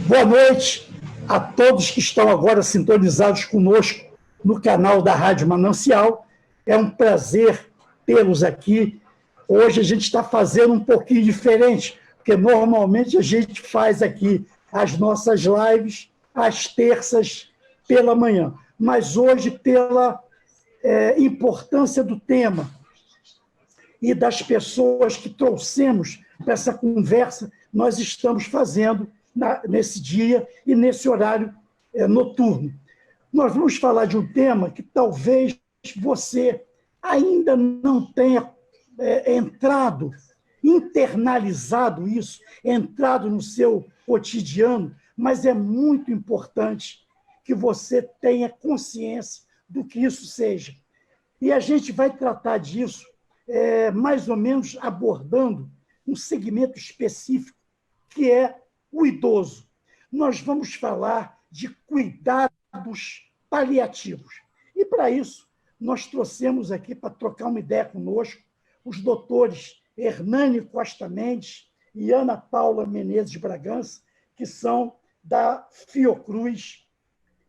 Boa noite a todos que estão agora sintonizados conosco no canal da Rádio Manancial. É um prazer tê-los aqui. Hoje a gente está fazendo um pouquinho diferente, porque normalmente a gente faz aqui as nossas lives às terças pela manhã. Mas hoje, pela importância do tema e das pessoas que trouxemos para essa conversa, nós estamos fazendo nesse dia e nesse horário noturno. Nós vamos falar de um tema que talvez você ainda não tenha entrado, internalizado isso, entrado no seu cotidiano, mas é muito importante que você tenha consciência do que isso seja. E a gente vai tratar disso mais ou menos abordando um segmento específico, que é o idoso. Nós vamos falar de cuidados paliativos. E, para isso, nós trouxemos aqui, para trocar uma ideia conosco, os doutores Hernani Costa Mendes e Ana Paula Menezes de Bragança, que são da Fiocruz.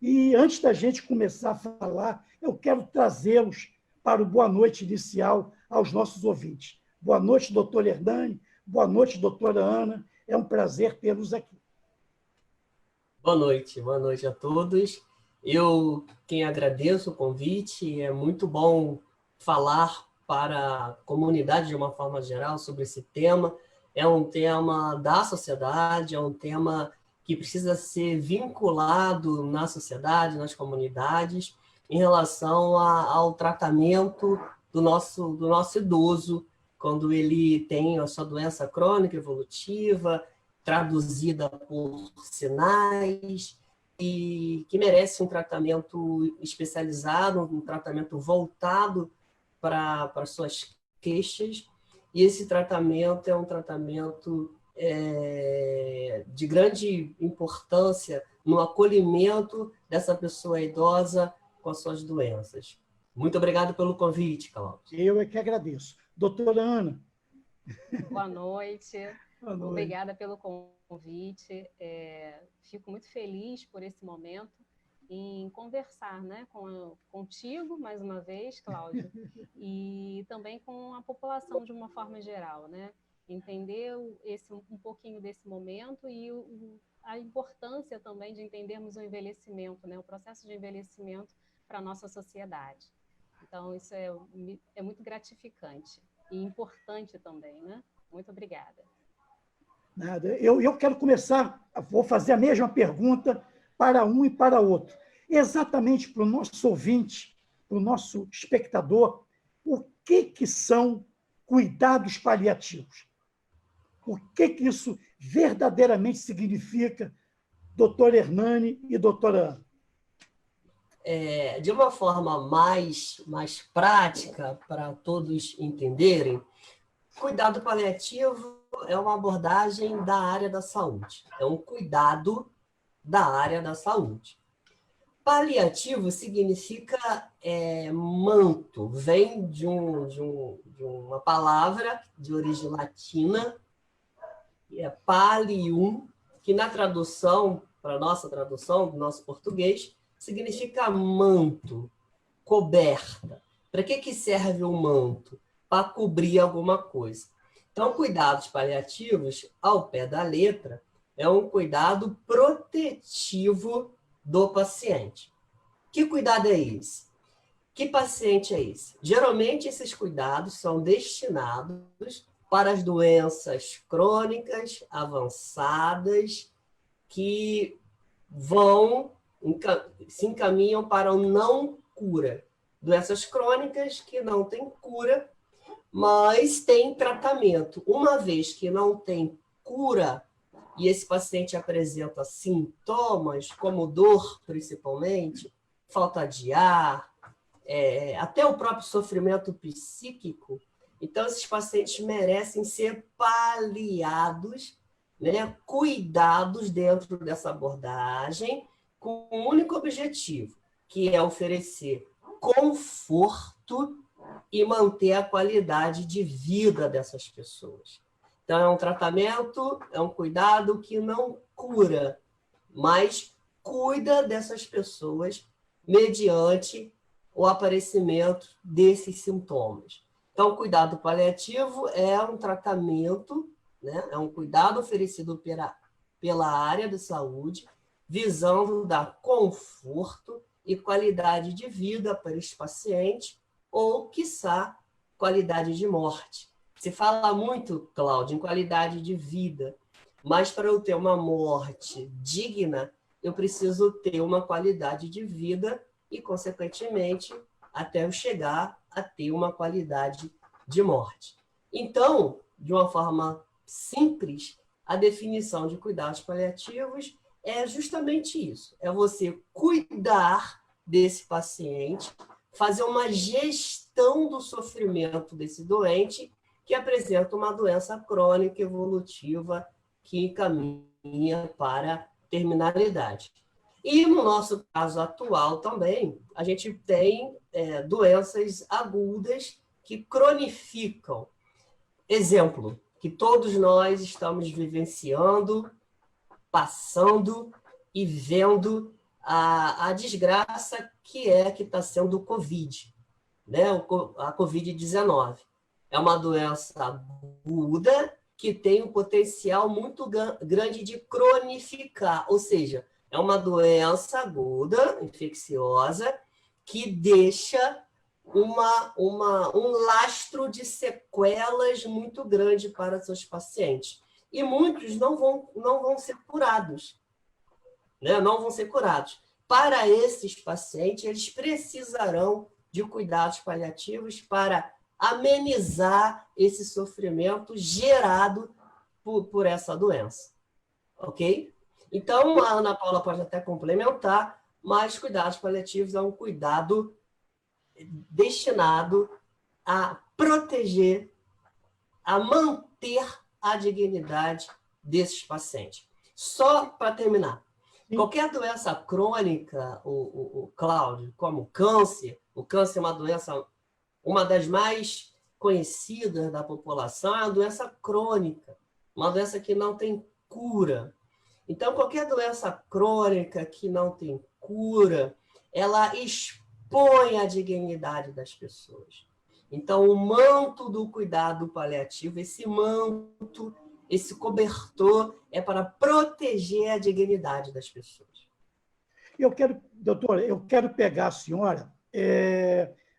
E, antes da gente começar a falar, eu quero trazê-los para o boa noite inicial aos nossos ouvintes. Boa noite, doutor Hernani. Boa noite, doutora Ana. É um prazer tê-los aqui. Boa noite a todos. Eu quem agradeço o convite, é muito bom falar para a comunidade de uma forma geral sobre esse tema. É um tema da sociedade, é um tema que precisa ser vinculado na sociedade, nas comunidades, em relação ao tratamento do nosso idoso, quando ele tem a sua doença crônica evolutiva, traduzida por sinais, e que merece um tratamento especializado, um tratamento voltado para suas queixas. E esse tratamento é um tratamento de grande importância no acolhimento dessa pessoa idosa com as suas doenças. Muito obrigado pelo convite, Cláudio. Eu é que agradeço. Doutora Ana. Boa noite. Obrigada pelo convite. Fico muito feliz por esse momento em conversar, né, contigo, mais uma vez, Cláudio, e também com a população de uma forma geral, né? Entender um pouquinho desse momento e a importância também de entendermos o envelhecimento, né, o processo de envelhecimento para a nossa sociedade. Então, isso é muito gratificante e importante também, né? Muito obrigada. Nada. Eu quero começar, vou fazer a mesma pergunta para um e para outro. Exatamente para o nosso ouvinte, para o nosso espectador, o que são cuidados paliativos? O que isso verdadeiramente significa, doutor Hernani e doutora Ana? De uma forma mais prática, para todos entenderem, cuidado paliativo é uma abordagem da área da saúde. É um cuidado da área da saúde. Paliativo significa manto, vem de uma palavra de origem latina, que é palium, que na tradução, para a nossa tradução, do nosso português, significa manto, coberta. Para que serve o manto? Para cobrir alguma coisa. Então, cuidados paliativos, ao pé da letra, é um cuidado protetivo do paciente. Que cuidado é esse? Que paciente é esse? Geralmente, esses cuidados são destinados para as doenças crônicas avançadas que se encaminham para o não cura. Doenças crônicas que não têm cura, mas têm tratamento. Uma vez que não tem cura, e esse paciente apresenta sintomas, como dor, principalmente, falta de ar, até o próprio sofrimento psíquico, então esses pacientes merecem ser paliados, né, cuidados dentro dessa abordagem, com um único objetivo, que é oferecer conforto e manter a qualidade de vida dessas pessoas. Então, é um tratamento, é um cuidado que não cura, mas cuida dessas pessoas mediante o aparecimento desses sintomas. Então, o cuidado paliativo é um tratamento, né? É um cuidado oferecido pela área de saúde, visando dar conforto e qualidade de vida para esse paciente, ou, quiçá, qualidade de morte. Se fala muito, Cláudio, em qualidade de vida, mas para eu ter uma morte digna, eu preciso ter uma qualidade de vida e, consequentemente, até eu chegar a ter uma qualidade de morte. Então, de uma forma simples, a definição de cuidados paliativos é justamente isso, é você cuidar desse paciente, fazer uma gestão do sofrimento desse doente que apresenta uma doença crônica evolutiva que encaminha para terminalidade. E no nosso caso atual também, a gente tem doenças agudas que cronificam. Exemplo, que todos nós estamos vivenciando, passando e vendo a desgraça que está sendo o Covid, né? A Covid-19. É uma doença aguda que tem um potencial muito grande de cronificar, ou seja, é uma doença aguda, infecciosa, que deixa um lastro de sequelas muito grande para seus pacientes. E muitos não vão ser curados, né? Não vão ser curados. Para esses pacientes, eles precisarão de cuidados paliativos para amenizar esse sofrimento gerado por essa doença. Ok? Então, a Ana Paula pode até complementar, mas cuidados paliativos é um cuidado destinado a proteger, a manter a dignidade desses pacientes. Só para terminar, qualquer doença crônica, o Cláudio, como o câncer é uma doença, uma das mais conhecidas da população, é uma doença crônica, uma doença que não tem cura. Então, qualquer doença crônica que não tem cura, ela expõe a dignidade das pessoas. Então, o manto do cuidado paliativo, esse manto, esse cobertor, é para proteger a dignidade das pessoas. Doutora, eu quero pegar a senhora.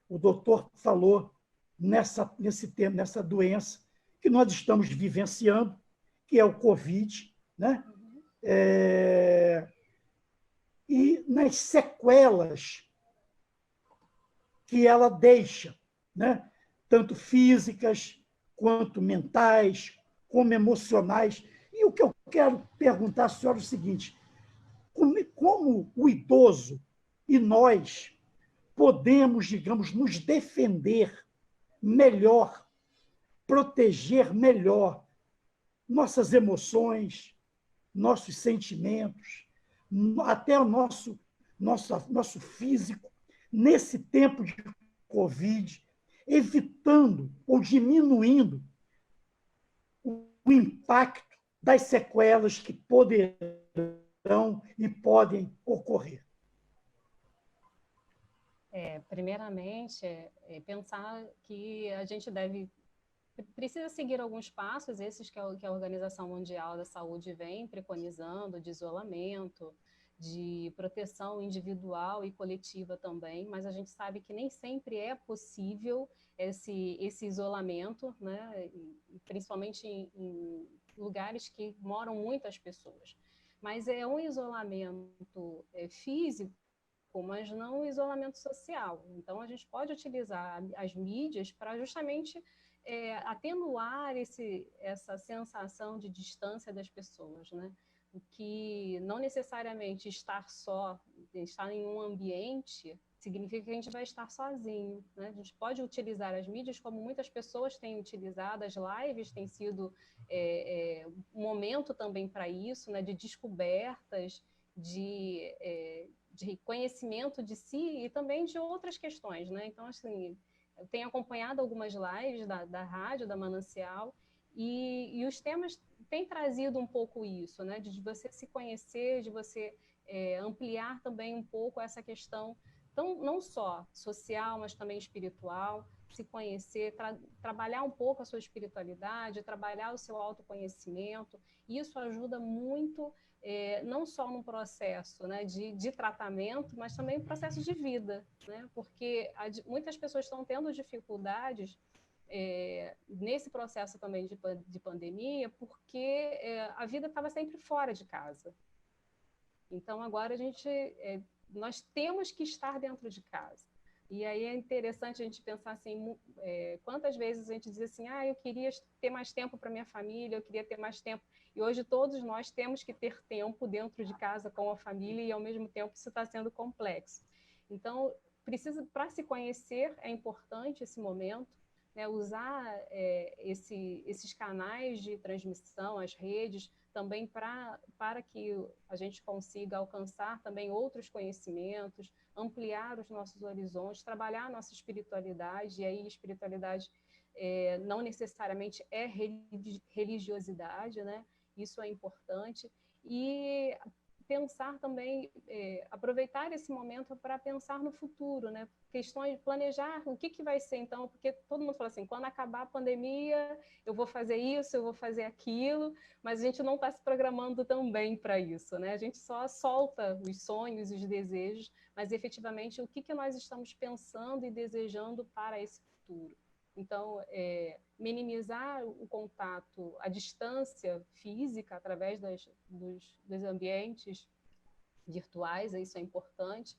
O doutor falou nesse tema, nessa doença que nós estamos vivenciando, que é o Covid, né? E nas sequelas que ela deixa, né? Tanto físicas, quanto mentais, como emocionais. E o que eu quero perguntar à senhora é o seguinte: como o idoso e nós podemos, digamos, nos defender melhor, proteger melhor nossas emoções, nossos sentimentos, até o nosso físico, nesse tempo de Covid, evitando ou diminuindo o impacto das sequelas que poderão e podem ocorrer. Primeiramente, pensar que a gente precisa seguir alguns passos, esses que a Organização Mundial da Saúde vem preconizando, de isolamento, de proteção individual e coletiva também, mas a gente sabe que nem sempre é possível esse isolamento, né? Principalmente em lugares que moram muitas pessoas. Mas é um isolamento físico, mas não o isolamento social. Então, a gente pode utilizar as mídias para justamente atenuar essa sensação de distância das pessoas, né? O que não necessariamente estar em um ambiente, significa que a gente vai estar sozinho, né? A gente pode utilizar as mídias como muitas pessoas têm utilizado, as lives têm sido um momento também para isso, né? De descobertas, de conhecimento de si e também de outras questões, né? Então, assim, eu tenho acompanhado algumas lives da rádio, da Manancial, e os temas tem trazido um pouco isso, né? De você se conhecer, de você ampliar também um pouco essa questão, não só social, mas também espiritual, se conhecer, trabalhar um pouco a sua espiritualidade, trabalhar o seu autoconhecimento. Isso ajuda muito, não só num processo, né, de tratamento, mas também no processo de vida, né? Porque muitas pessoas estão tendo dificuldades nesse processo também de pandemia, porque a vida estava sempre fora de casa. Então, agora nós temos que estar dentro de casa. E aí é interessante a gente pensar assim, quantas vezes a gente diz assim, eu queria ter mais tempo para minha família, eu queria ter mais tempo. E hoje todos nós temos que ter tempo dentro de casa com a família e, ao mesmo tempo, isso está sendo complexo. Então, para se conhecer, é importante esse momento, né, usar esses canais de transmissão, as redes, também para que a gente consiga alcançar também outros conhecimentos, ampliar os nossos horizontes, trabalhar a nossa espiritualidade, e aí espiritualidade não necessariamente é religiosidade, né? Isso é importante, e pensar também, aproveitar esse momento para pensar no futuro, né? Questões, planejar o que vai ser então, porque todo mundo fala assim, quando acabar a pandemia, eu vou fazer isso, eu vou fazer aquilo, mas a gente não está se programando também para isso, né? A gente só solta os sonhos, os desejos, mas efetivamente o que nós estamos pensando e desejando para esse futuro. Então, minimizar o contato, a distância física através dos ambientes virtuais, isso é importante.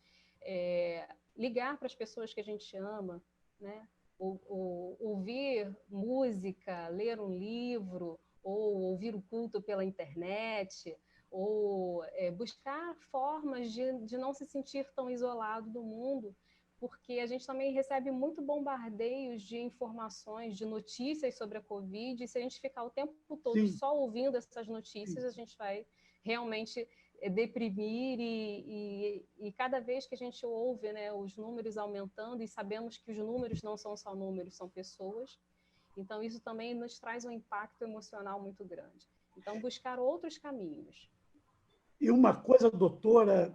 Ligar para as pessoas que a gente ama, né? Ouvir música, ler um livro, ou ouvir o culto pela internet, ou buscar formas de não se sentir tão isolado do mundo, porque a gente também recebe muito bombardeios de informações, de notícias sobre a Covid, e se a gente ficar o tempo todo só ouvindo essas notícias, a gente vai realmente deprimir, e cada vez que a gente ouve, né, os números aumentando, e sabemos que os números não são só números, são pessoas, então isso também nos traz um impacto emocional muito grande. Então, buscar outros caminhos. E uma coisa, doutora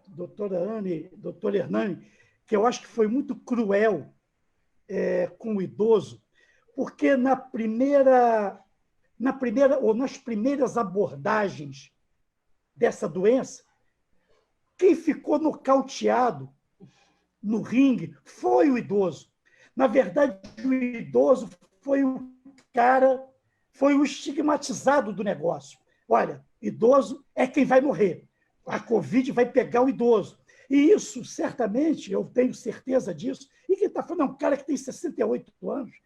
Anne, doutor Hernani, que eu acho que foi muito cruel com o idoso, porque nas primeiras abordagens dessa doença, quem ficou nocauteado no ringue foi o idoso. Na verdade, o idoso foi o estigmatizado do negócio. Olha, idoso é quem vai morrer. A Covid vai pegar o idoso. E isso, certamente, eu tenho certeza disso, e quem está falando é um cara que tem 68 anos,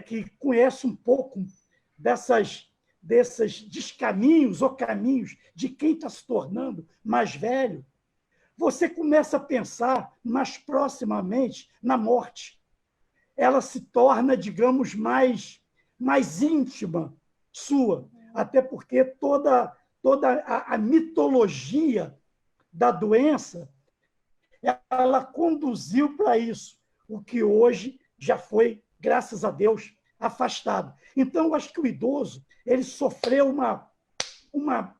que conhece um pouco desses descaminhos ou caminhos de quem está se tornando mais velho. Você começa a pensar mais proximamente na morte. Ela se torna, digamos, mais íntima sua, até porque toda a mitologia da doença ela conduziu para isso, o que hoje já foi, graças a Deus, afastado. Então, eu acho que o idoso ele sofreu uma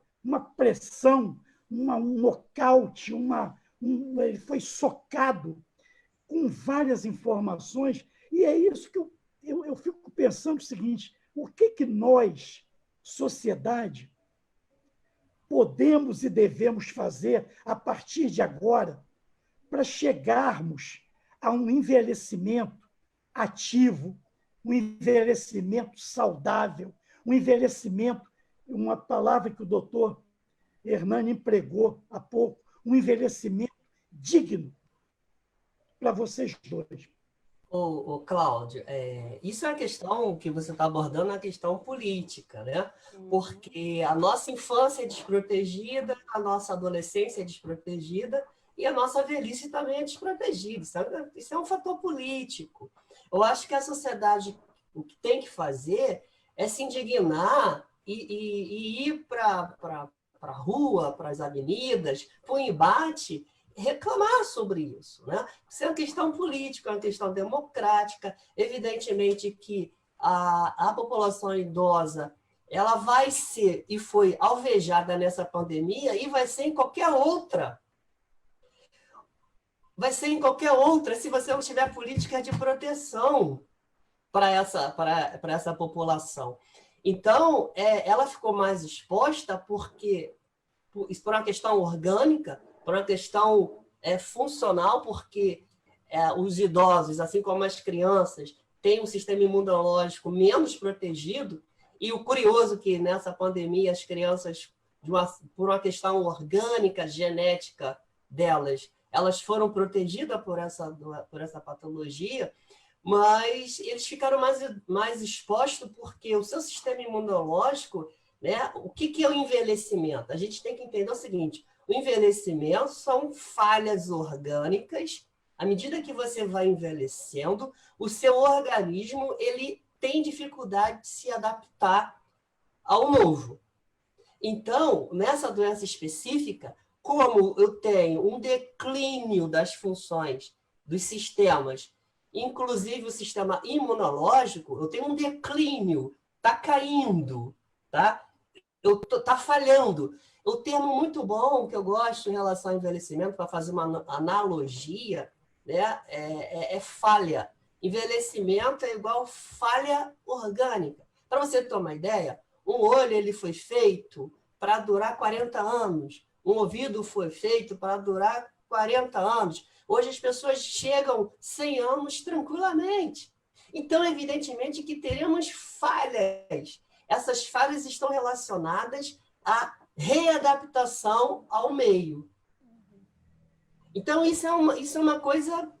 pressão, um nocaute, ele foi socado com várias informações, e é isso que eu fico pensando o seguinte, o que nós, sociedade, podemos e devemos fazer a partir de agora para chegarmos a um envelhecimento ativo, um envelhecimento saudável, um envelhecimento, uma palavra que o doutor Hernani empregou há pouco, um envelhecimento digno para vocês dois. Cláudio, isso é a questão que você está abordando, é a questão política, né? Porque a nossa infância é desprotegida, a nossa adolescência é desprotegida e a nossa velhice também é desprotegida, sabe? Isso é um fator político. Eu acho que a sociedade o que tem que fazer é se indignar e ir para a rua, para as avenidas, para o embate, reclamar sobre isso, né? Isso é uma questão política, é uma questão democrática. Evidentemente que a população idosa ela vai ser e foi alvejada nessa pandemia e vai ser em qualquer outra. Vai ser em qualquer outra se você não tiver política de proteção para essa população. Então, ela ficou mais exposta porque, por uma questão orgânica, por uma questão funcional, porque os idosos, assim como as crianças, têm um sistema imunológico menos protegido, e o curioso é que nessa pandemia as crianças, por uma questão orgânica, genética delas, elas foram protegidas por essa patologia, mas eles ficaram mais expostos porque o seu sistema imunológico, né? O que é o envelhecimento? A gente tem que entender o seguinte, o envelhecimento são falhas orgânicas. À medida que você vai envelhecendo, o seu organismo ele tem dificuldade de se adaptar ao novo. Então, nessa doença específica, como eu tenho um declínio das funções dos sistemas, inclusive o sistema imunológico, eu tenho um declínio, está caindo, tá? Está falhando. O termo muito bom que eu gosto em relação ao envelhecimento, para fazer uma analogia, né, é falha. Envelhecimento é igual falha orgânica. Para você ter uma ideia, um olho ele foi feito para durar 40 anos, um ouvido foi feito para durar 40 anos. Hoje as pessoas chegam 100 anos tranquilamente. Então, evidentemente que teremos falhas. Essas falhas estão relacionadas à readaptação ao meio. Então, isso é uma coisa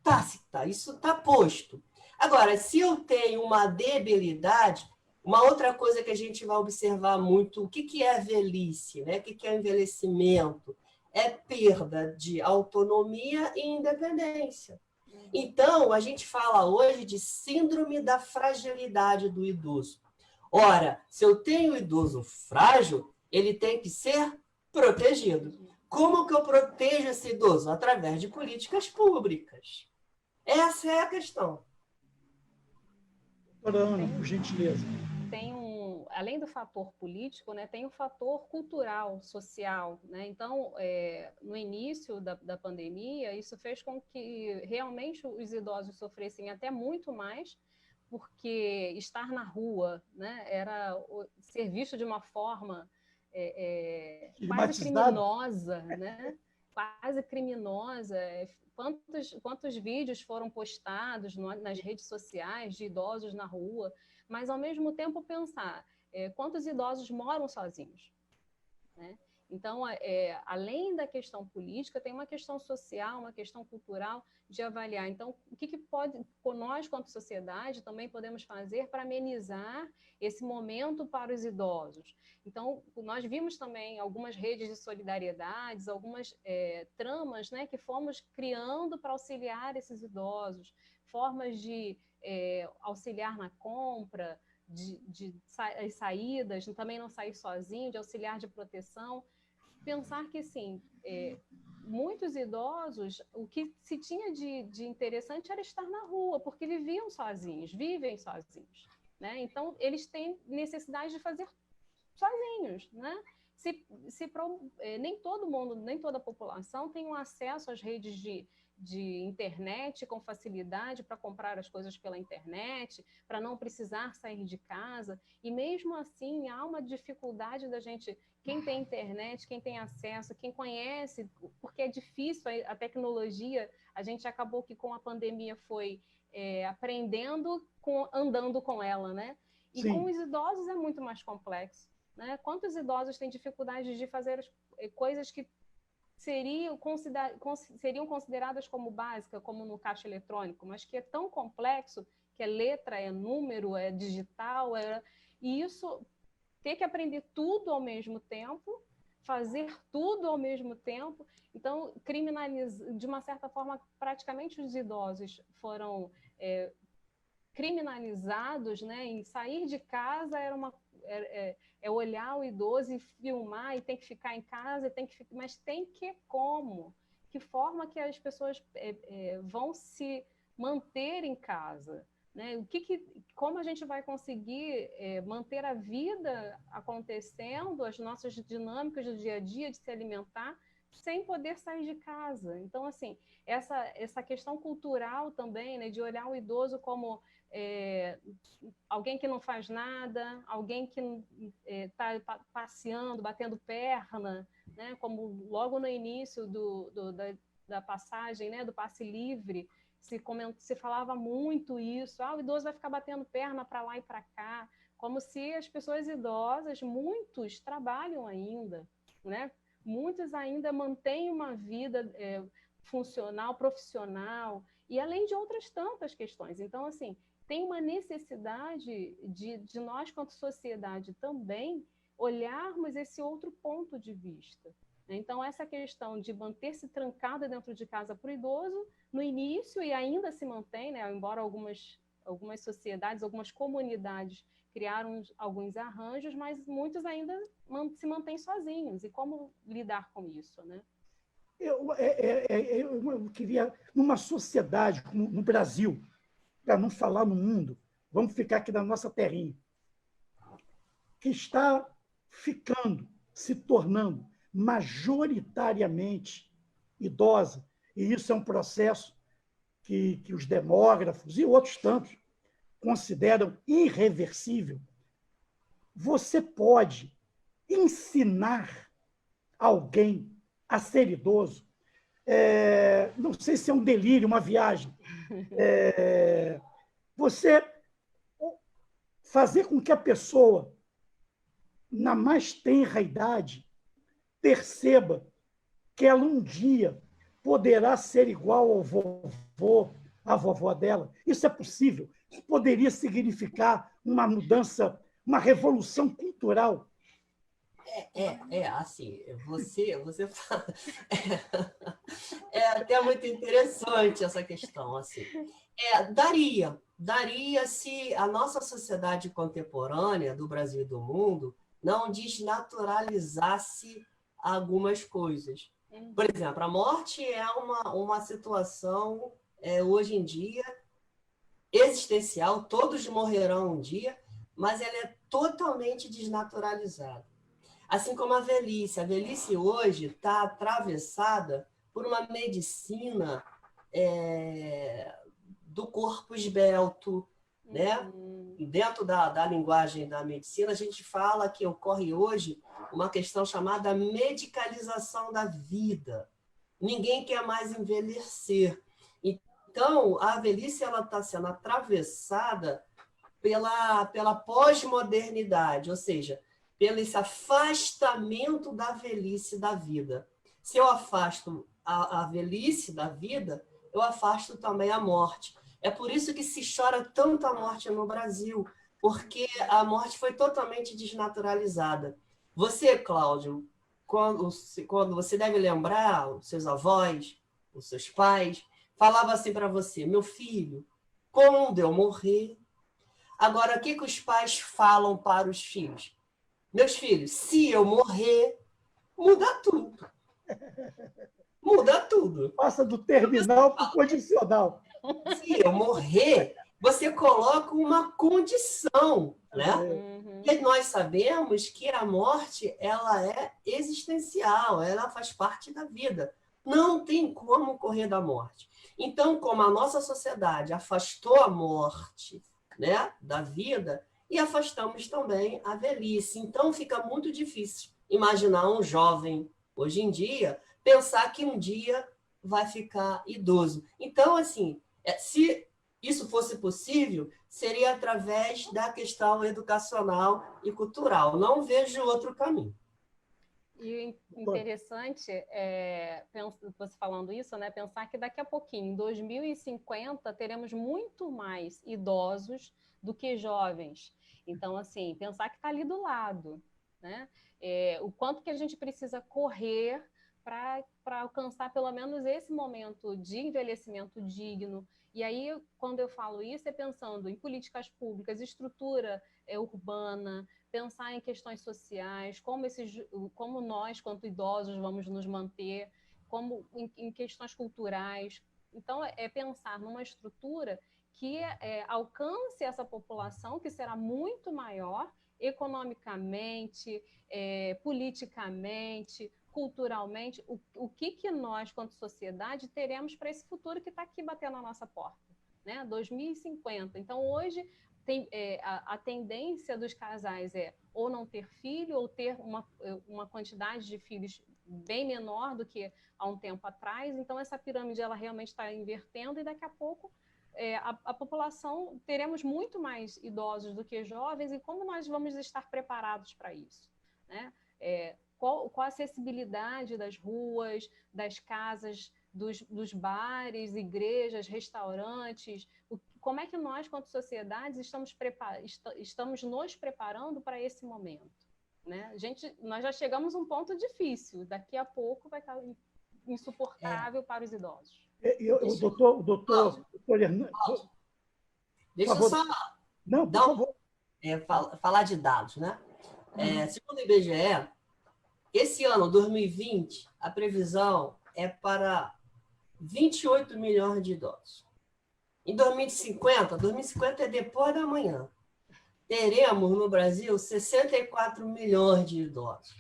tácita, isso está posto. Agora, se eu tenho uma debilidade, uma outra coisa que a gente vai observar muito, o que é velhice, né? O que é envelhecimento? É perda de autonomia e independência. Então, a gente fala hoje de síndrome da fragilidade do idoso. Ora, se eu tenho um idoso frágil, ele tem que ser protegido. Como que eu protejo esse idoso? Através de políticas públicas. Essa é a questão. Doutora Ana, por gentileza. Além do fator político, né, tem o fator cultural, social, né? Então, no início da pandemia, isso fez com que realmente os idosos sofressem até muito mais, porque estar na rua, né, era ser visto de uma forma quase criminosa, né? Quase criminosa. Quantos vídeos foram postados nas redes sociais de idosos na rua, mas ao mesmo tempo pensar quantos idosos moram sozinhos, né? Então, além da questão política, tem uma questão social, uma questão cultural de avaliar. Então, o que nós, quanto sociedade, também podemos fazer para amenizar esse momento para os idosos? Então, nós vimos também algumas redes de solidariedades, algumas tramas, né, que fomos criando para auxiliar esses idosos, formas de auxiliar na compra, de saídas, também não sair sozinho, de auxiliar de proteção. Pensar que, assim, muitos idosos, o que se tinha de interessante era estar na rua, porque vivem sozinhos, né? Então, eles têm necessidade de fazer sozinhos, né? Nem todo mundo, nem toda a população tem um acesso às redes de internet com facilidade para comprar as coisas pela internet, para não precisar sair de casa, e mesmo assim há uma dificuldade da gente, quem tem internet, quem tem acesso, quem conhece, porque é difícil a tecnologia, a gente acabou que com a pandemia foi aprendendo, andando com ela, né? E Sim. com os idosos é muito mais complexo, né? Quantos idosos têm dificuldade de fazer coisas que seriam consideradas como básicas, como no caixa eletrônico, mas que é tão complexo, que é letra, é número, é digital, e isso, ter que aprender tudo ao mesmo tempo, fazer tudo ao mesmo tempo. Então, de uma certa forma, praticamente os idosos foram criminalizados, né? Em sair de casa olhar o idoso e filmar, e tem que ficar em casa, mas tem que como? Que forma que as pessoas vão se manter em casa? né? Como a gente vai conseguir manter a vida acontecendo, as nossas dinâmicas do dia a dia de se alimentar, sem poder sair de casa. Então, assim, essa questão cultural também, né, de olhar o idoso como alguém que não faz nada, alguém que está passeando, batendo perna, né, como logo no início da passagem, né, do passe livre, se falava muito isso, o idoso vai ficar batendo perna para lá e para cá, como se as pessoas idosas, muitos trabalham ainda, né? Muitos ainda mantêm uma vida funcional, profissional, e além de outras tantas questões. Então, assim, tem uma necessidade de nós, quanto sociedade, também olharmos esse outro ponto de vista. Então, essa questão de manter-se trancada dentro de casa para o idoso, no início, e ainda se mantém, né? Embora algumas sociedades, algumas comunidades criaram alguns arranjos, mas muitos ainda se mantêm sozinhos. E como lidar com isso, né? Eu queria, numa sociedade como no Brasil, para não falar no mundo, vamos ficar aqui na nossa terrinha, que está se tornando majoritariamente idosa, e isso é um processo que os demógrafos e outros tantos consideram irreversível. Você pode ensinar alguém a ser idoso? Não sei se é um delírio, uma viagem. Você fazer com que a pessoa, na mais tenra idade, perceba que ela um dia poderá ser igual ao vovô, à vovó dela. Isso é possível. Isso poderia significar uma mudança, uma revolução cultural. Assim, você fala... É até muito interessante essa questão, assim. Daria se a nossa sociedade contemporânea do Brasil e do mundo não desnaturalizasse algumas coisas. Por exemplo, a morte é uma situação, hoje em dia, existencial, todos morrerão um dia, mas ela é totalmente desnaturalizada. Assim como a velhice hoje está atravessada por uma medicina do corpo esbelto, né? Dentro da linguagem da medicina, a gente fala que ocorre hoje uma questão chamada medicalização da vida. Ninguém quer mais envelhecer. Então, a velhice está sendo atravessada pela pós-modernidade, ou seja, pelo esse afastamento da velhice da vida. Se eu afasto a velhice da vida, eu afasto também a morte. É por isso que se chora tanto a morte no Brasil, porque a morte foi totalmente desnaturalizada. Você, Cláudio, quando você deve lembrar, os seus avós, os seus pais, falava assim para você: meu filho, quando eu morrer... Agora, o que os pais falam para os filhos? Meus filhos, se eu morrer, muda tudo. Muda tudo. Passa do terminal para o condicional. Se eu morrer, você coloca uma condição, né? E nós sabemos que a morte, ela é existencial, ela faz parte da vida. Não tem como correr da morte. Então, como a nossa sociedade afastou a morte, né, da vida, e afastamos também a velhice. Então, fica muito difícil imaginar um jovem, hoje em dia, pensar que um dia vai ficar idoso. Então, assim, se isso fosse possível, seria através da questão educacional e cultural. Não vejo outro caminho. E interessante, você falando isso, né, pensar que daqui a pouquinho, em 2050, teremos muito mais idosos do que jovens. Então, assim, pensar que está ali do lado, né? O quanto que a gente precisa correr para alcançar pelo menos esse momento de envelhecimento digno. E aí, quando eu falo isso, é pensando em políticas públicas, estrutura urbana, pensar em questões sociais, como nós, quanto idosos, vamos nos manter, como em questões culturais. Então, é pensar numa estrutura que alcance essa população, que será muito maior economicamente, politicamente, culturalmente. O que nós, quanto sociedade, teremos para esse futuro que está aqui batendo na nossa porta, né? 2050. Então, hoje, a tendência dos casais é ou não ter filho, ou ter uma quantidade de filhos bem menor do que há um tempo atrás. Então, essa pirâmide ela realmente está invertendo, e daqui a pouco a população, teremos muito mais idosos do que jovens, e como nós vamos estar preparados para isso, né? Qual a acessibilidade das ruas, das casas, dos bares, igrejas, restaurantes, como é que nós, quanto sociedades, estamos nos preparando para esse momento, né? Nós já chegamos a um ponto difícil, daqui a pouco vai estar insuportável para os idosos. O doutor Hernandes... Deixa eu só Não, por favor. Falar de dados, né? Segundo o IBGE, esse ano, 2020, a previsão é para 28 milhões de idosos. Em 2050 é depois da manhã, teremos no Brasil 64 milhões de idosos.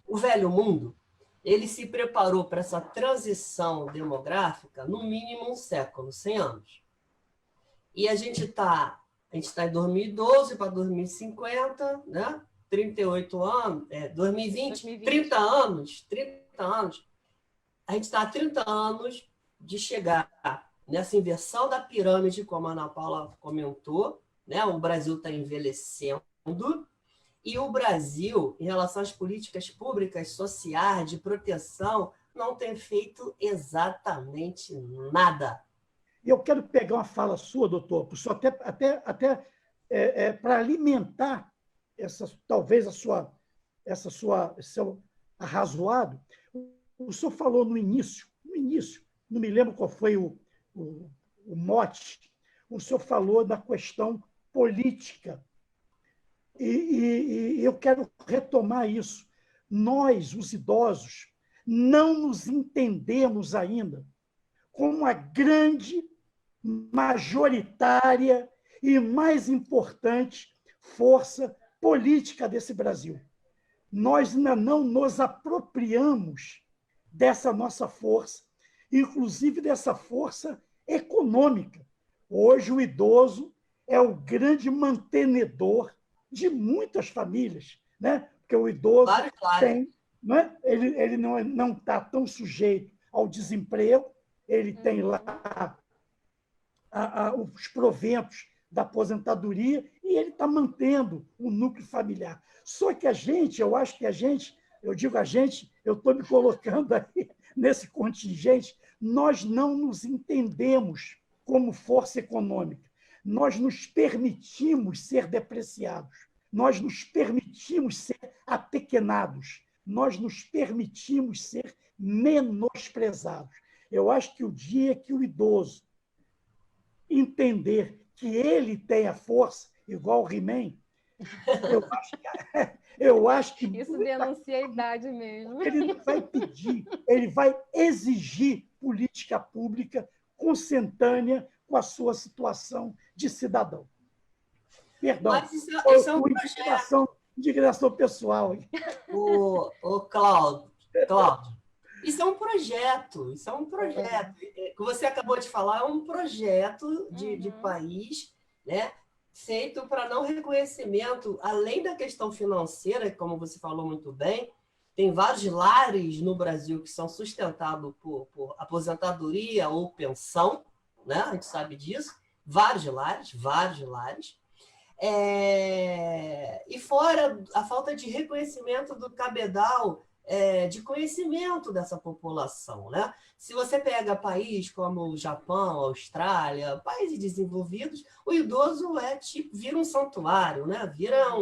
O velho mundo, ele se preparou para essa transição demográfica no mínimo um século, 100 anos. E a gente está em 2012 para 2050, né? 38 anos, 2020, 30 anos. A gente está há 30 anos de chegar nessa inversão da pirâmide, como a Ana Paula comentou, né? O Brasil está envelhecendo, e o Brasil, em relação às políticas públicas sociais de proteção, não tem feito exatamente nada. Eu quero pegar uma fala sua, doutor, até para alimentar talvez esse seu arrazoado. O senhor falou no início, não me lembro qual foi o mote, o senhor falou da questão política. E eu quero retomar isso. Nós, os idosos, não nos entendemos ainda como a grande, majoritária e mais importante força política desse Brasil. Nós ainda não nos apropriamos dessa nossa força, inclusive dessa força econômica. Hoje, o idoso é o grande mantenedor de muitas famílias, né? Porque o idoso tem, né? Ele não está tão sujeito ao desemprego, ele tem lá os proventos da aposentadoria e ele está mantendo o núcleo familiar. Só que eu acho que eu digo a gente, eu estou me colocando aí nesse contingente, nós não nos entendemos como força econômica. Nós nos permitimos ser depreciados, nós nos permitimos ser apequenados, nós nos permitimos ser menosprezados. Eu acho que o dia que o idoso entender que ele tem a força, igual o He-Man, eu acho que... Isso denuncia a idade mesmo. Ele não vai pedir, ele vai exigir política pública consentânea com a sua situação de cidadão. Perdão, mas isso é um projeto. Indignação pessoal. Cláudio, isso é um projeto. O que você acabou de falar é um projeto de país, né? Feito para não reconhecimento, além da questão financeira, como você falou muito bem, tem vários lares no Brasil que são sustentados por aposentadoria ou pensão, né? A gente sabe disso, vários lares. E fora a falta de reconhecimento do cabedal, de conhecimento dessa população, né? Se você pega países como o Japão, a Austrália, países desenvolvidos, o idoso vira um santuário, né? Vira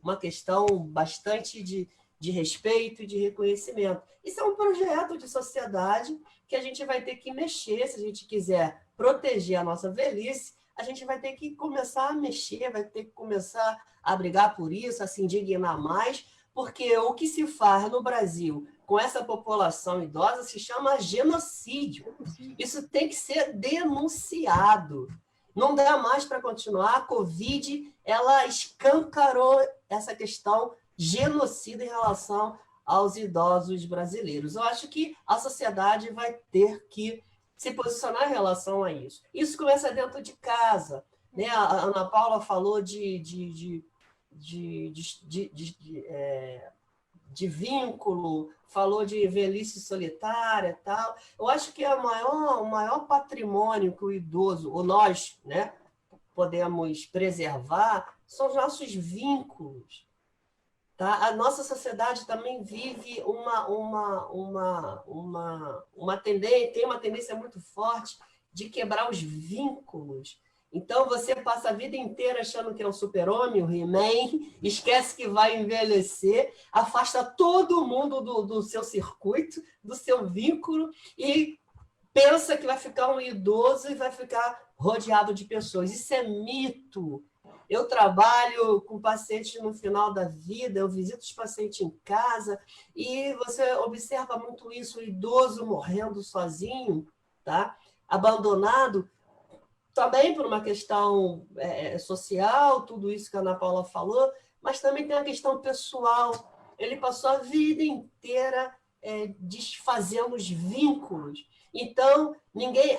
uma questão bastante de respeito e de reconhecimento. Isso é um projeto de sociedade que a gente vai ter que mexer, se a gente quiser proteger a nossa velhice, a gente vai ter que começar a mexer, vai ter que começar a brigar por isso, a se indignar mais, porque o que se faz no Brasil com essa população idosa se chama genocídio. Isso tem que ser denunciado. Não dá mais para continuar. A Covid, ela escancarou essa questão genocida em relação aos idosos brasileiros. Eu acho que a sociedade vai ter que se posicionar em relação a isso. Isso começa dentro de casa, né? A Ana Paula falou de vínculo, falou de velhice solitária e tal. Eu acho que o maior patrimônio que o idoso, ou nós, né, podemos preservar, são os nossos vínculos. Tá? A nossa sociedade também vive uma tendência, tem uma tendência muito forte de quebrar os vínculos. Então, você passa a vida inteira achando que é um super-homem, um He-Man, esquece que vai envelhecer, afasta todo mundo do seu circuito, do seu vínculo, e pensa que vai ficar um idoso e vai ficar rodeado de pessoas. Isso é mito. Eu trabalho com pacientes no final da vida, eu visito os pacientes em casa, e você observa muito isso, o idoso morrendo sozinho, tá? Abandonado, também por uma questão social, tudo isso que a Ana Paula falou, mas também tem a questão pessoal. Ele passou a vida inteira desfazendo os vínculos. Então,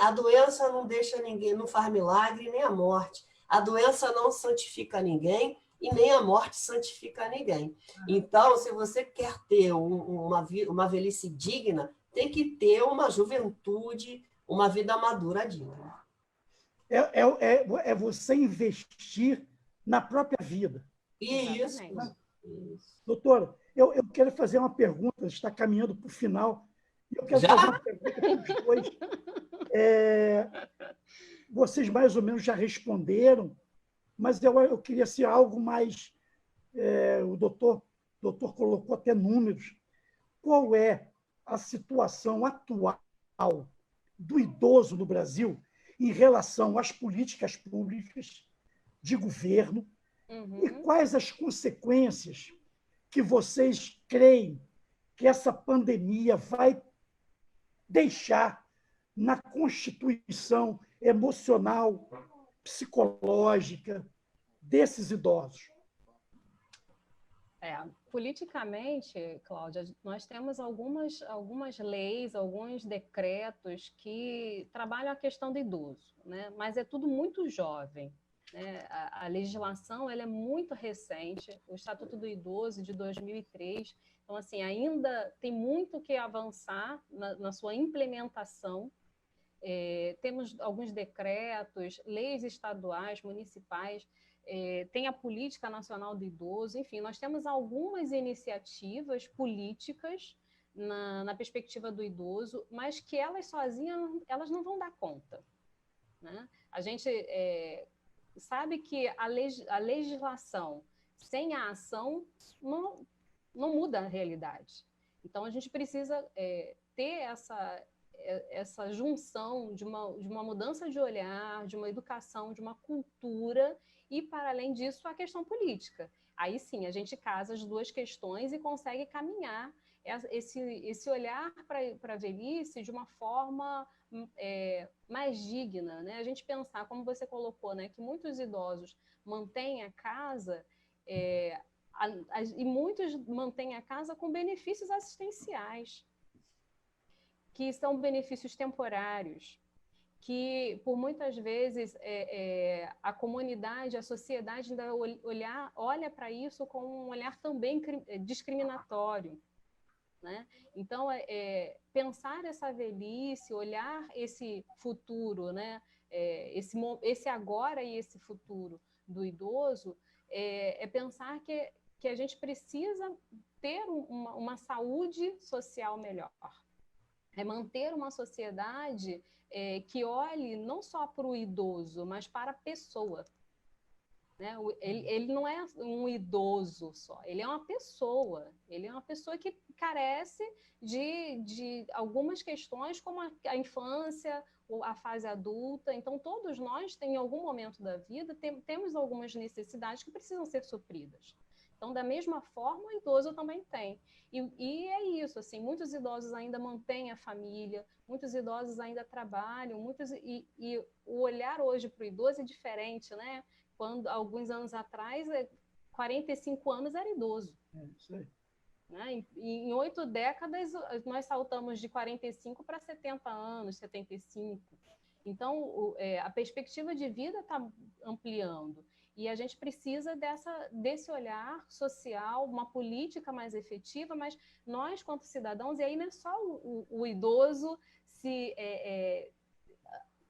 a doença não deixa ninguém, não faz milagre, nem a morte. A doença não santifica ninguém e nem a morte santifica ninguém. Então, se você quer ter uma velhice digna, tem que ter uma juventude, uma vida madura digna. É você investir na própria vida. Isso. Doutora, eu quero fazer uma pergunta, está caminhando para o final. Eu quero Já? fazer uma pergunta para os dois. Vocês mais ou menos já responderam, mas eu queria ser algo mais... o doutor colocou até números. Qual é a situação atual do idoso no Brasil em relação às políticas públicas de governo e quais as consequências que vocês creem que essa pandemia vai deixar na constituição emocional, psicológica desses idosos? Politicamente, Cláudia, nós temos algumas leis, alguns decretos que trabalham a questão do idoso, né? Mas é tudo muito jovem. Né? A legislação ela é muito recente, o Estatuto do Idoso de 2003, então assim, ainda tem muito que avançar na sua implementação. Temos alguns decretos, leis estaduais, municipais, tem a Política Nacional do Idoso, enfim, nós temos algumas iniciativas políticas na perspectiva do idoso, mas que elas sozinhas elas não vão dar conta. Né? A gente sabe que a legislação sem a ação não muda a realidade. Então, a gente precisa ter essa junção de uma mudança de olhar, de uma educação, de uma cultura e, para além disso, a questão política. Aí sim, a gente casa as duas questões e consegue caminhar esse olhar para a velhice de uma forma mais digna, né? A gente pensar, como você colocou, né, que muitos idosos mantêm a casa e muitos mantêm a casa com benefícios assistenciais, que são benefícios temporários, que por muitas vezes a comunidade, a sociedade ainda olha para isso com um olhar também discriminatório. Né? Então, pensar essa velhice, olhar esse futuro, né? Esse agora e esse futuro do idoso, pensar que a gente precisa ter uma saúde social melhor. Manter uma sociedade que olhe não só para o idoso, mas para a pessoa. Né? Ele não é um idoso só, ele é uma pessoa que carece de algumas questões, como a infância, a fase adulta. Então, todos nós, em algum momento da vida, temos algumas necessidades que precisam ser supridas. Então, da mesma forma, o idoso também tem. E é isso, assim, muitos idosos ainda mantêm a família, muitos idosos ainda trabalham, e o olhar hoje para o idoso é diferente, né? Quando, alguns anos atrás, 45 anos era idoso. Isso aí. Né? Em 8 décadas, nós saltamos de 45 para 70 anos, 75. Então, a perspectiva de vida está ampliando. E a gente precisa desse olhar social, uma política mais efetiva, mas nós, quanto cidadãos, e aí não é só o idoso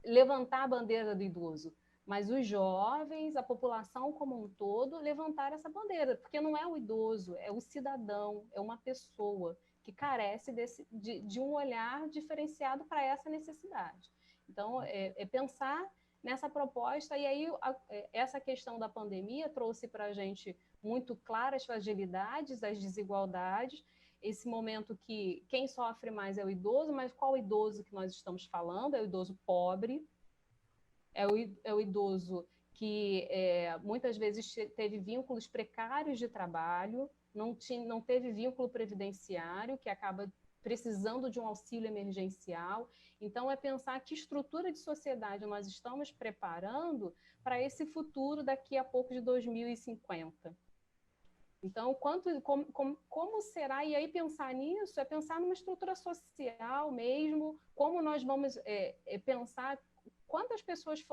levantar a bandeira do idoso, mas os jovens, a população como um todo, levantar essa bandeira, porque não é o idoso, é o cidadão, é uma pessoa que carece de um olhar diferenciado para essa necessidade. Então, pensar nessa proposta, e aí essa questão da pandemia trouxe para a gente muito claras as fragilidades, as desigualdades, esse momento que quem sofre mais é o idoso, mas qual idoso que nós estamos falando? É o idoso pobre, é o idoso que muitas vezes teve vínculos precários de trabalho, não teve vínculo previdenciário, que acaba precisando de um auxílio emergencial. Então, é pensar que estrutura de sociedade nós estamos preparando para esse futuro daqui a pouco de 2050. Então, como será? E aí pensar nisso é pensar numa estrutura social mesmo, como nós vamos pensar quantas pessoas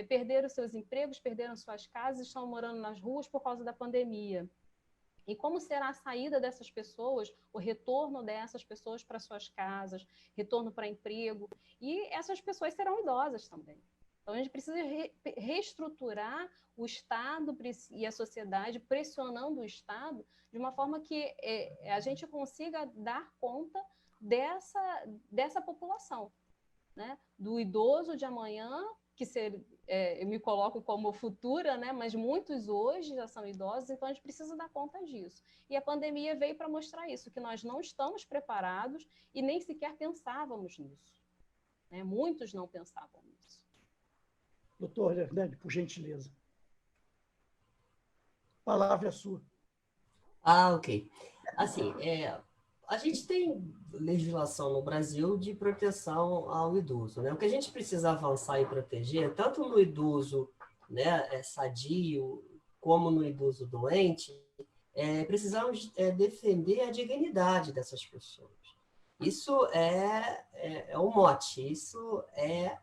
perderam seus empregos, perderam suas casas, estão morando nas ruas por causa da pandemia. E como será a saída dessas pessoas, o retorno dessas pessoas para suas casas, retorno para emprego. E essas pessoas serão idosas também. Então, a gente precisa reestruturar o Estado e a sociedade, pressionando o Estado, de uma forma que a gente consiga dar conta dessa população, né? Do idoso de amanhã, que eu me coloco como futura, né? Mas muitos hoje já são idosos, então a gente precisa dar conta disso. E a pandemia veio para mostrar isso, que nós não estamos preparados e nem sequer pensávamos nisso. Né? Muitos não pensavam nisso. Doutor Hernani, por gentileza. A palavra é sua. Ok. Assim, a gente tem legislação no Brasil de proteção ao idoso, né? O que a gente precisa avançar e proteger, tanto no idoso, né, sadio, como no idoso doente, precisamos defender a dignidade dessas pessoas. Isso é um mote, isso é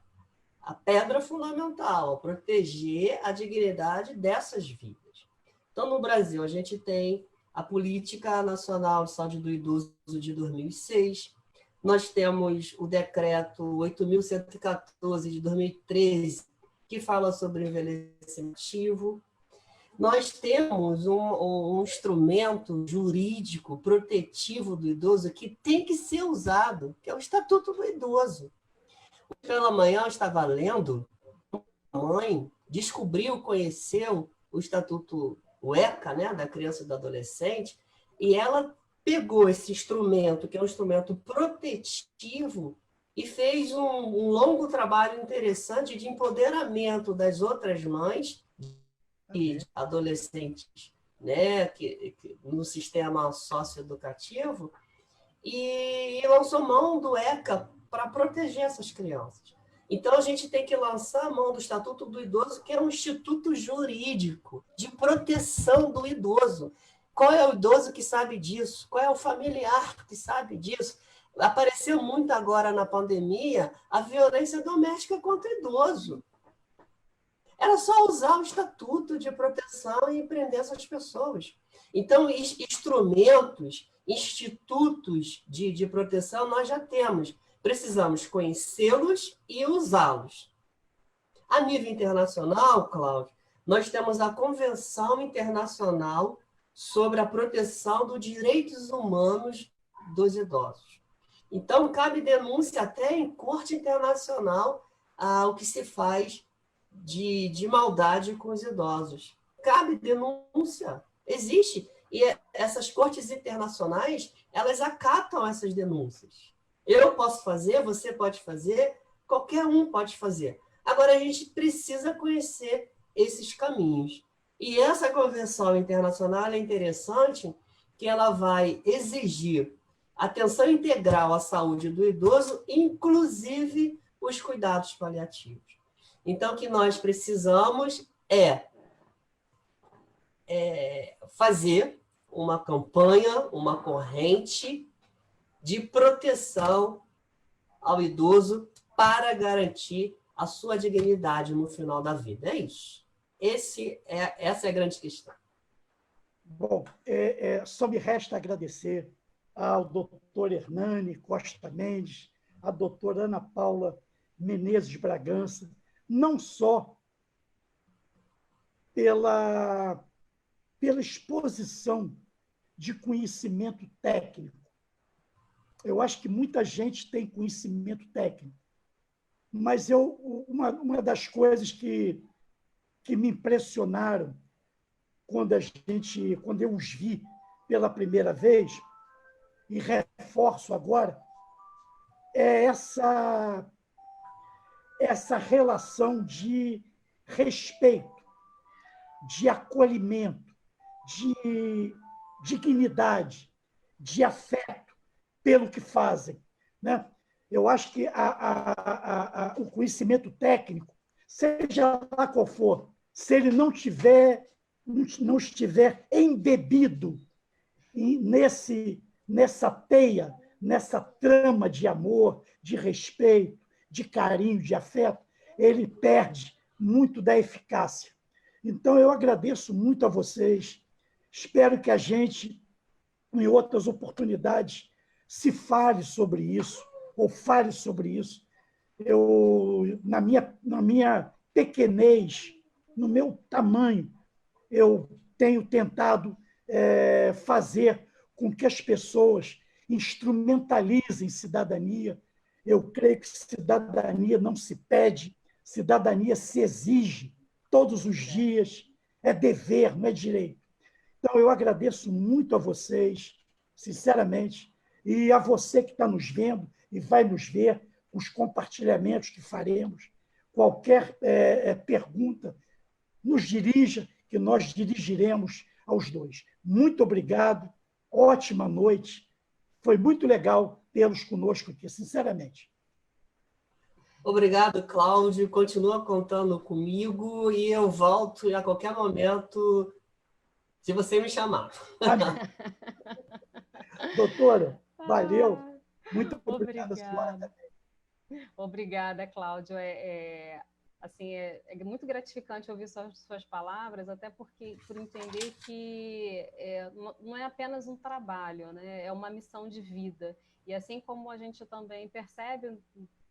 a pedra fundamental, proteger a dignidade dessas vidas. Então, no Brasil, a gente tem a Política Nacional de Saúde do Idoso de 2006, nós temos o Decreto 8.114 de 2013, que fala sobre envelhecimento ativo. Nós temos um instrumento jurídico protetivo do idoso que tem que ser usado, que é o Estatuto do Idoso. Pela manhã eu estava lendo, a mãe descobriu, conheceu o Estatuto, o ECA, né, da criança e do adolescente, e ela pegou esse instrumento, que é um instrumento protetivo, e fez um longo trabalho interessante de empoderamento das outras mães e adolescentes, né, no sistema socioeducativo, e lançou mão do ECA para proteger essas crianças. Então, a gente tem que lançar a mão do Estatuto do Idoso, que é um instituto jurídico de proteção do idoso. Qual é o idoso que sabe disso? Qual é o familiar que sabe disso? Apareceu muito agora na pandemia a violência doméstica contra o idoso. Era só usar o Estatuto de Proteção e prender essas pessoas. Então, instrumentos, institutos de proteção nós já temos. Precisamos conhecê-los e usá-los. A nível internacional, Cláudio, nós temos a Convenção Internacional sobre a Proteção dos Direitos Humanos dos Idosos. Então, cabe denúncia até em corte internacional ao que se faz de maldade com os idosos. Cabe denúncia. Existe. E essas cortes internacionais, elas acatam essas denúncias. Eu posso fazer, você pode fazer, qualquer um pode fazer. Agora, a gente precisa conhecer esses caminhos. E essa convenção internacional é interessante que ela vai exigir atenção integral à saúde do idoso, inclusive os cuidados paliativos. Então, o que nós precisamos é fazer uma campanha, uma corrente de proteção ao idoso para garantir a sua dignidade no final da vida. É isso. Essa é a grande questão. Bom, só me resta agradecer ao doutor Hernani Costa Mendes, à doutora Ana Paula Menezes Bragança, não só pela exposição de conhecimento técnico. Eu acho que muita gente tem conhecimento técnico, mas uma das coisas que me impressionaram quando eu os vi pela primeira vez, e reforço agora, é essa relação de respeito, de acolhimento, de dignidade, de afeto pelo que fazem, né? Eu acho que o conhecimento técnico, seja lá qual for, se ele não estiver embebido nessa teia, nessa trama de amor, de respeito, de carinho, de afeto, ele perde muito da eficácia. Então, eu agradeço muito a vocês. Espero que a gente, em outras oportunidades, se fale sobre isso, ou fale sobre isso. Eu, na minha pequenez, no meu tamanho, eu tenho tentado fazer com que as pessoas instrumentalizem cidadania. Eu creio que cidadania não se pede, cidadania se exige todos os dias, é dever, não é direito. Então, eu agradeço muito a vocês, sinceramente, e a você que está nos vendo e vai nos ver, os compartilhamentos que faremos. Qualquer pergunta, nos dirija, que nós dirigiremos aos dois. Muito obrigado, ótima noite. Foi muito legal tê-los conosco aqui, sinceramente. Obrigado, Cláudio. Continua contando comigo e eu volto a qualquer momento, se você me chamar. Doutora, valeu. Muito obrigada, senhora. Obrigada, Cláudio. Assim, é muito gratificante ouvir suas palavras, até por entender que não é apenas um trabalho, né? É uma missão de vida. E assim como a gente também percebe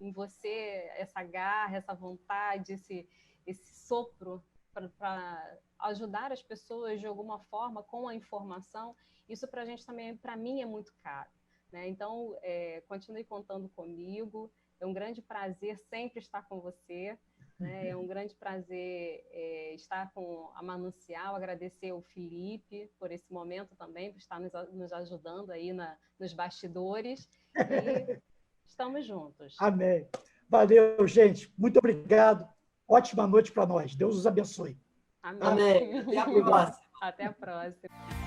em você essa garra, essa vontade, esse sopro para ajudar as pessoas de alguma forma com a informação, isso para a gente também, para mim, é muito caro, né? Então, continue contando comigo. É um grande prazer sempre estar com você. É um grande prazer estar com a Manancial, agradecer ao Felipe por esse momento também, por estar nos ajudando aí nos bastidores, e estamos juntos. Amém. Valeu, gente. Muito obrigado. Ótima noite para nós. Deus os abençoe. Amém. Amém. Até a próxima. Até a próxima.